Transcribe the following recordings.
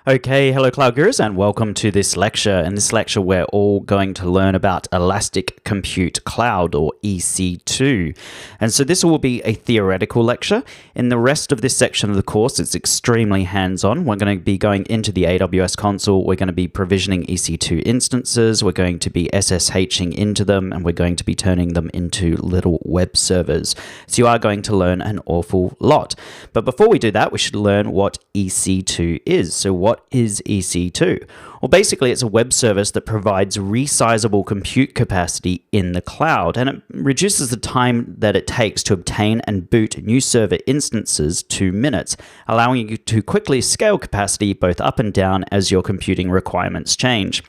Okay, hello Cloud Gurus and welcome to this lecture. In this lecture, we're all going to learn about Elastic Compute Cloud or EC2. And so this will be a theoretical lecture. In the rest of this section of the course, it's extremely hands-on. We're going to be going into the AWS console. We're going to be provisioning EC2 instances. We're going to be SSHing into them, and we're going to be turning them into little web servers. So you are going to learn an awful lot. But before we do that, we should learn what EC2 is. So what is EC2? Well, basically, it's a web service that provides resizable compute capacity in the cloud, and it reduces the time that it takes to obtain and boot new server instances to minutes, allowing you to quickly scale capacity both up and down as your computing requirements change.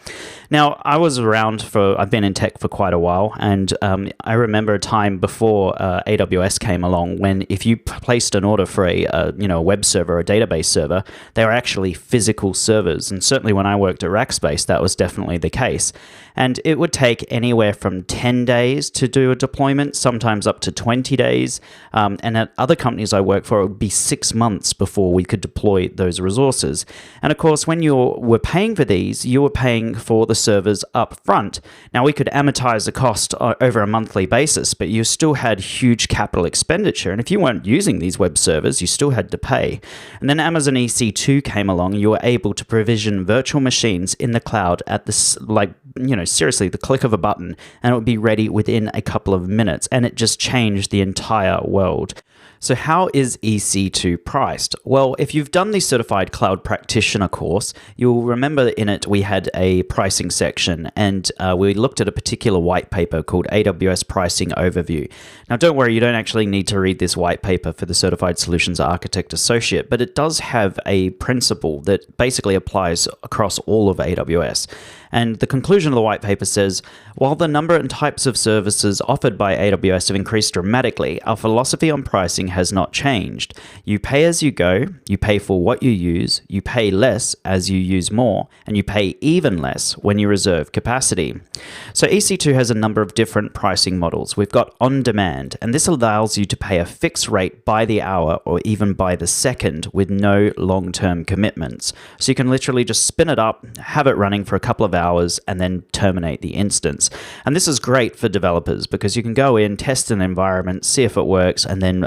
Now, I've been in tech for quite a while, and I remember a time before AWS came along when if you placed an order for a web server, a database server, they were actually physical servers. And certainly when I worked at Rackspace, that was definitely the case. And it would take anywhere from 10 days to do a deployment, sometimes up to 20 days. And at other companies I worked for, it would be 6 months before we could deploy those resources. And of course, when you were paying for these, you were paying for the servers up front. Now, we could amortize the cost over a monthly basis, but you still had huge capital expenditure. And if you weren't using these web servers, you still had to pay. And then Amazon EC2 came along, and you were able to provision virtual machines in the cloud at this, seriously, the click of a button, and it would be ready within a couple of minutes. And it just changed the entire world. So how is EC2 priced? Well, if you've done the Certified Cloud Practitioner course, you'll remember in it we had a pricing section, and we looked at a particular white paper called AWS Pricing Overview. Now, don't worry, you don't actually need to read this white paper for the Certified Solutions Architect Associate, but it does have a principle that basically applies across all of AWS. And the conclusion of the white paper says, while the number and types of services offered by AWS have increased dramatically, our philosophy on pricing has not changed. You pay as you go, you pay for what you use, you pay less as you use more, and you pay even less when you reserve capacity. So EC2 has a number of different pricing models. We've got on-demand, and this allows you to pay a fixed rate by the hour or even by the second with no long-term commitments. So you can literally just spin it up, have it running for a couple of hours, and then terminate the instance. And this is great for developers because you can go in, test an environment, see if it works, and then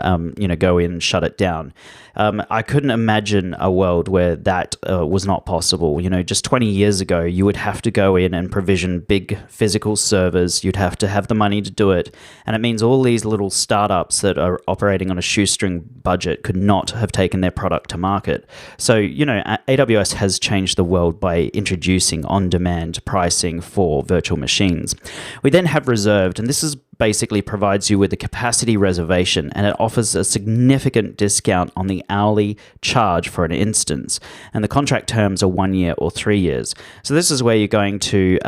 go in and shut it down. I couldn't imagine a world where that was not possible. Just 20 years ago, you would have to go in and provision big physical servers. You'd have to have the money to do it. And it means all these little startups that are operating on a shoestring budget could not have taken their product to market. So, AWS has changed the world by introducing on-demand pricing for virtual machines. We then have reserved, and this is basically provides you with a capacity reservation, and it offers a significant discount on the hourly charge for an instance. And the contract terms are 1 year or 3 years. So this is where you're going to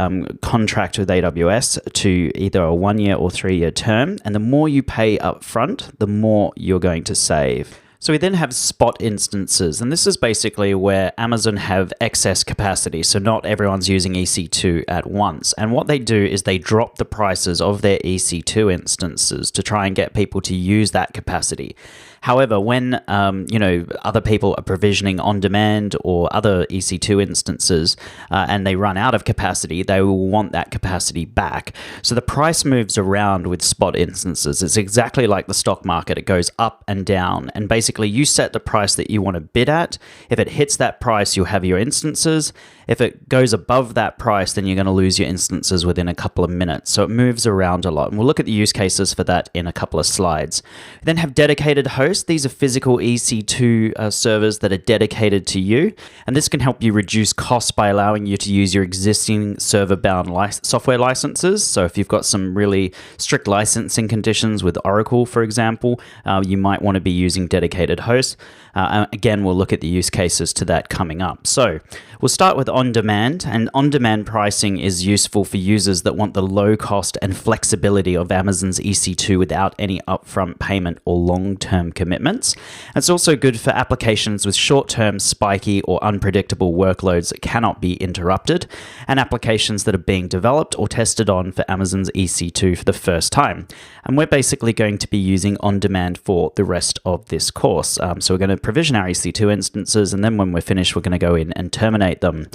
contract with AWS to either a 1 year or 3 year term. And the more you pay up front, the more you're going to save. So we then have spot instances, and this is basically where Amazon have excess capacity, so not everyone's using EC2 at once. And what they do is they drop the prices of their EC2 instances to try and get people to use that capacity. However, when other people are provisioning on demand or other EC2 instances and they run out of capacity, they will want that capacity back. So the price moves around with spot instances. It's exactly like the stock market. It goes up and down. And basically, you set the price that you want to bid at. If it hits that price, you'll have your instances. If it goes above that price, then you're going to lose your instances within a couple of minutes. So it moves around a lot. And we'll look at the use cases for that in a couple of slides. We then have dedicated hosts. These are physical EC2 servers that are dedicated to you. And this can help you reduce costs by allowing you to use your existing server-bound software licenses. So if you've got some really strict licensing conditions with Oracle, for example, you might want to be using dedicated hosts. Again, we'll look at the use cases to that coming up. So we'll start with on-demand, and on-demand pricing is useful for users that want the low cost and flexibility of Amazon's EC2 without any upfront payment or long-term commitments. It's also good for applications with short-term, spiky, or unpredictable workloads that cannot be interrupted, and applications that are being developed or tested on for Amazon's EC2 for the first time. And we're basically going to be using on-demand for the rest of this course. course. So we're going to provision our EC2 instances, and then when we're finished, we're going to go in and terminate them.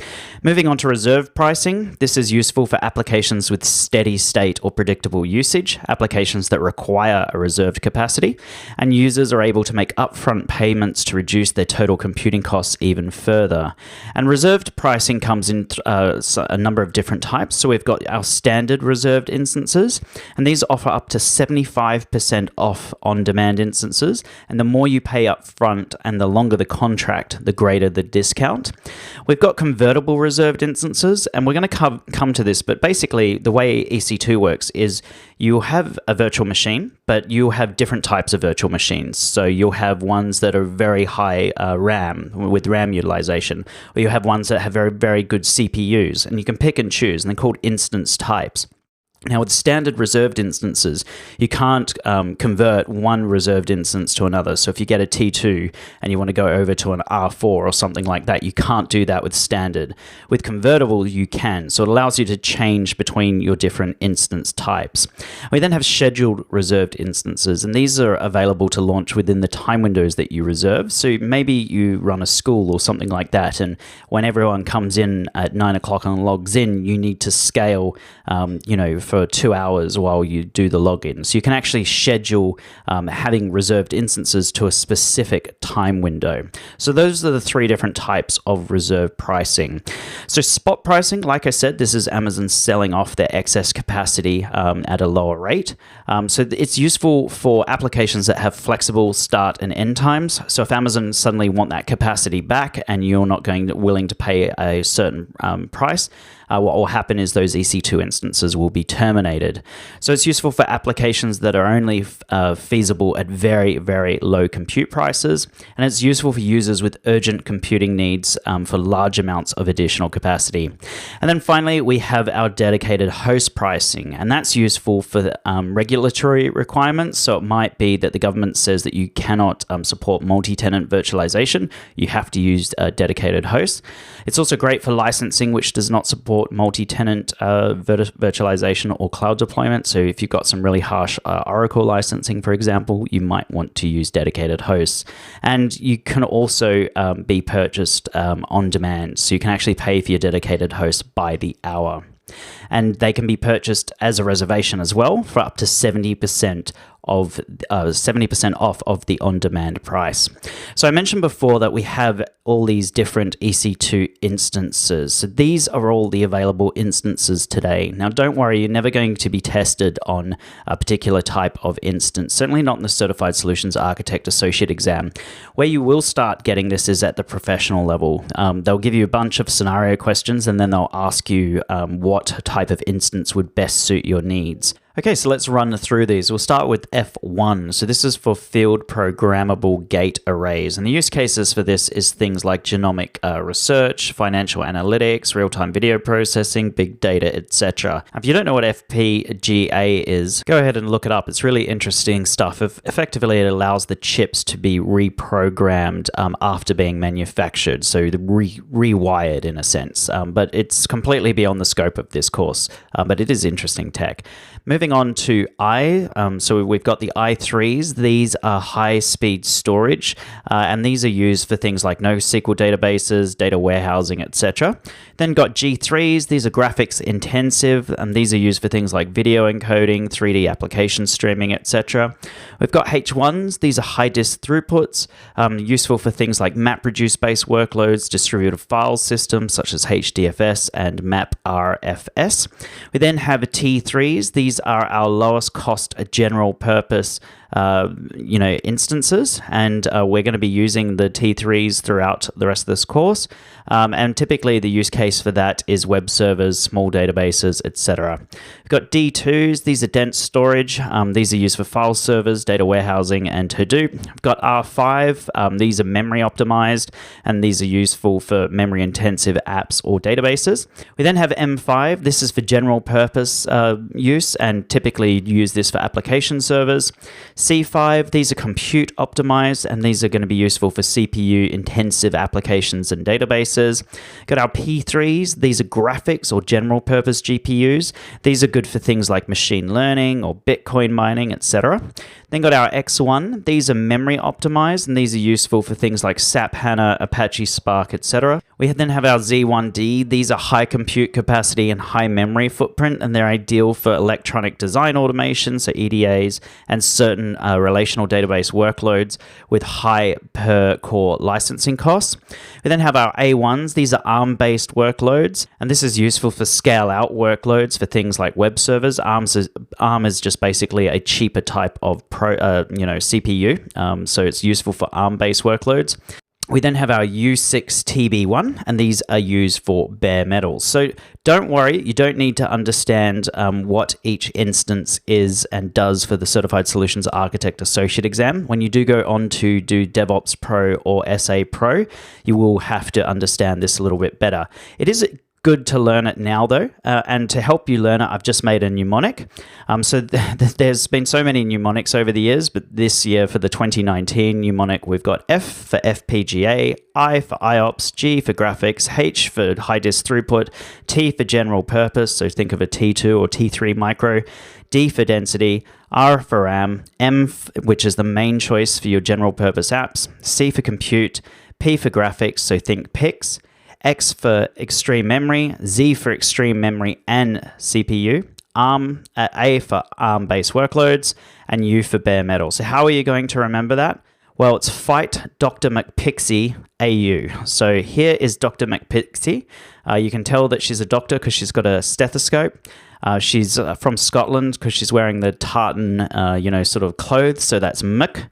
Moving on to reserved pricing. This is useful for applications with steady state or predictable usage, applications that require a reserved capacity, and users are able to make upfront payments to reduce their total computing costs even further. And reserved pricing comes in a number of different types. So we've got our standard reserved instances, and these offer up to 75% off on-demand instances, and the more you pay up front and the longer the contract, the greater the discount. We've got convertible reserved instances, and we're going to come to this, but basically the way EC2 works is you have a virtual machine, but you have different types of virtual machines. So you'll have ones that are very high RAM, with RAM utilization, or you have ones that have very, very good CPUs, and you can pick and choose, and they're called instance types. Now, with standard reserved instances, you can't convert one reserved instance to another. So if you get a T2 and you want to go over to an R4 or something like that, you can't do that with standard. With convertible, you can. So it allows you to change between your different instance types. We then have scheduled reserved instances, and these are available to launch within the time windows that you reserve. So maybe you run a school or something like that, and when everyone comes in at 9 o'clock and logs in, you need to scale, for 2 hours while you do the login. So you can actually schedule having reserved instances to a specific time window. So those are the three different types of reserved pricing. So spot pricing, like I said, this is Amazon selling off their excess capacity at a lower rate. So it's useful for applications that have flexible start and end times. So if Amazon suddenly want that capacity back and you're not willing to pay a certain price, what will happen is those EC2 instances will be terminated. So it's useful for applications that are only feasible at very, very low compute prices, and it's useful for users with urgent computing needs for large amounts of additional capacity. And then finally, we have our dedicated host pricing, and that's useful for regulatory requirements. So it might be that the government says that you cannot support multi-tenant virtualization. You have to use dedicated hosts. It's also great for licensing, which does not support multi-tenant virtualization or cloud deployment. So if you've got some really harsh Oracle licensing, for example, you might want to use dedicated hosts. And you can also be purchased on demand. So you can actually pay for your dedicated host by the hour. And they can be purchased as a reservation as well for up to 70% off of the on-demand price. So I mentioned before that we have all these different EC2 instances. So these are all the available instances today. Now, don't worry, you're never going to be tested on a particular type of instance, certainly not in the Certified Solutions Architect Associate exam. Where you will start getting this is at the professional level. They'll give you a bunch of scenario questions, and then they'll ask you what type of instance would best suit your needs. Okay, so let's run through these. We'll start with F1. So this is for field programmable gate arrays. And the use cases for this is things like genomic research, financial analytics, real-time video processing, big data, etc. If you don't know what FPGA is, go ahead and look it up. It's really interesting stuff. Effectively, it allows the chips to be reprogrammed after being manufactured, so rewired in a sense. But it's completely beyond the scope of this course, but it is interesting tech. Moving on to so we've got the i3s. These are high-speed storage, and these are used for things like NoSQL databases, data warehousing, etc. Then got G3s. These are graphics intensive, and these are used for things like video encoding, 3D application streaming, etc. We've got H1s. These are high disk throughputs, useful for things like MapReduce-based workloads, distributed file systems such as HDFS and MapRFS. We then have T3s. These are our lowest cost general purpose instances, and we're going to be using the T3s throughout the rest of this course. And typically the use case for that is web servers, small databases, etc. We've got D2s. These are dense storage. These are used for file servers, data warehousing, and Hadoop. We've got R5. These are memory optimized, and these are useful for memory intensive apps or databases. We then have M5. This is for general purpose use, and typically use this for application servers. C5, these are compute optimized, and these are going to be useful for CPU intensive applications and databases. Got our P3s, these are graphics or general purpose GPUs. These are good for things like machine learning or Bitcoin mining, etc. Then got our X1, these are memory optimized, and these are useful for things like SAP HANA, Apache Spark, etc. We then have our Z1D, these are high compute capacity and high memory footprint, and they're ideal for electronic design automation, so EDAs, and certain relational database workloads with high per core licensing costs. We then have our A1s, these are ARM-based workloads, and this is useful for scale-out workloads for things like web servers. ARM is just basically a cheaper type of CPU, so it's useful for ARM-based workloads. We then have our U6 TB1, and these are used for bare metal. So don't worry, you don't need to understand what each instance is and does for the Certified Solutions Architect Associate exam. When you do go on to do DevOps Pro or SA Pro, you will have to understand this a little bit better. It is good to learn it now, though, and to help you learn it, I've just made a mnemonic. There's been so many mnemonics over the years, but this year for the 2019 mnemonic, we've got F for FPGA, I for IOPS, G for graphics, H for high disk throughput, T for general purpose, so think of a T2 or T3 micro, D for density, R for RAM, M, which is the main choice for your general purpose apps, C for compute, P for graphics, so think PICs, X for extreme memory, Z for extreme memory and CPU, ARM, A for ARM-based workloads, and U for bare metal. So how are you going to remember that? Well, it's Fight Dr. McPixie AU. So here is Dr. McPixie. You can tell that she's a doctor because she's got a stethoscope. She's from Scotland because she's wearing the tartan, sort of clothes. So that's Mick.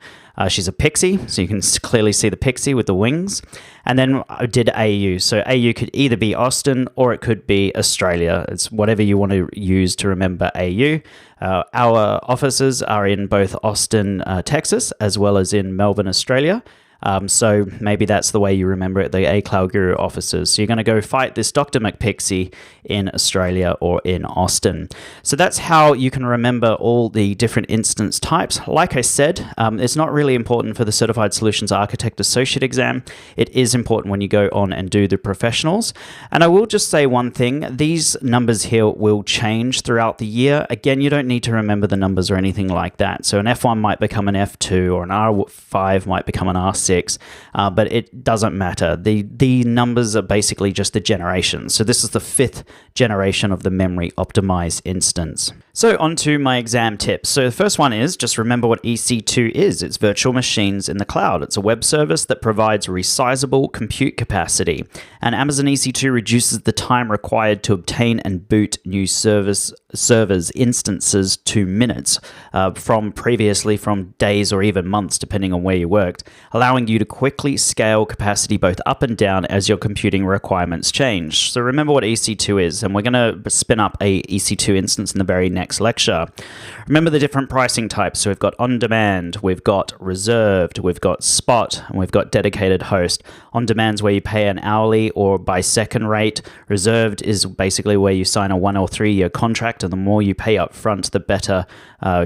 She's a pixie, so you can clearly see the pixie with the wings. And then I did AU. So AU could either be Austin or it could be Australia. It's whatever you want to use to remember AU. Our offices are in both Austin, Texas, as well as in Melbourne, Australia. So maybe that's the way you remember it, the A Cloud Guru offices. So you're going to go fight this Dr. McPixie in Australia or in Austin. So that's how you can remember all the different instance types. Like I said, it's not really important for the Certified Solutions Architect Associate exam. It is important when you go on and do the professionals. And I will just say one thing, these numbers here will change throughout the year. Again, you don't need to remember the numbers or anything like that. So an F1 might become an F2 or an R5 might become an R6. But it doesn't matter. The numbers are basically just the generations. So this is the 5th generation of the memory optimized instance. So on to my exam tips. So the first one is just remember what EC2 is. It's virtual machines in the cloud. It's a web service that provides resizable compute capacity. And Amazon EC2 reduces the time required to obtain and boot new servers instances to minutes from previously from days or even months, depending on where you worked, allowing you to quickly scale capacity both up and down as your computing requirements change. So remember what EC2 is, and we're going to spin up a EC2 instance in the very next lecture. Remember the different pricing types. So we've got on-demand, we've got reserved, we've got spot, and we've got dedicated host. On-demand is where you pay an hourly or by second rate. Reserved is basically where you sign a 1 or 3 year contract, and the more you pay up front, the better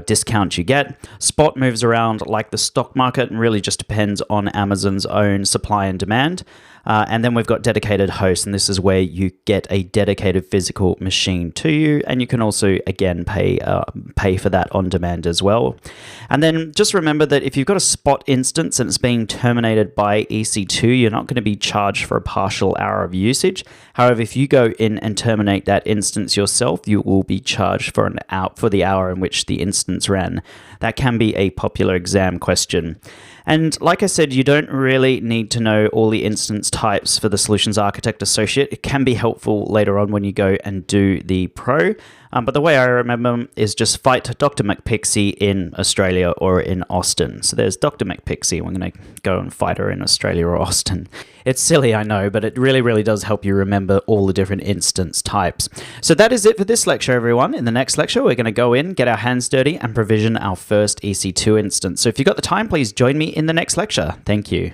discount you get. Spot moves around like the stock market and really just depends on Amazon's own supply and demand. And then we've got dedicated host, and this is where you get a dedicated physical machine to you, and you can also again pay for that on demand as well. And then just remember that if you've got a spot instance and it's being terminated by EC2, you're not going to be charged for a partial hour of usage. However, if you go in and terminate that instance yourself, you will be charged for the hour in which the instance ran. That can be a popular exam question. And like I said, you don't really need to know all the instance types for the Solutions Architect Associate. It can be helpful later on when you go and do the Pro. But the way I remember them is just fight Dr. McPixie in Australia or in Austin. So there's Dr. McPixie. We're going to go and fight her in Australia or Austin. It's silly, I know, but it really, really does help you remember all the different instance types. So that is it for this lecture, everyone. In the next lecture, we're going to go in, get our hands dirty, and provision our first EC2 instance. So if you've got the time, please join me in the next lecture. Thank you.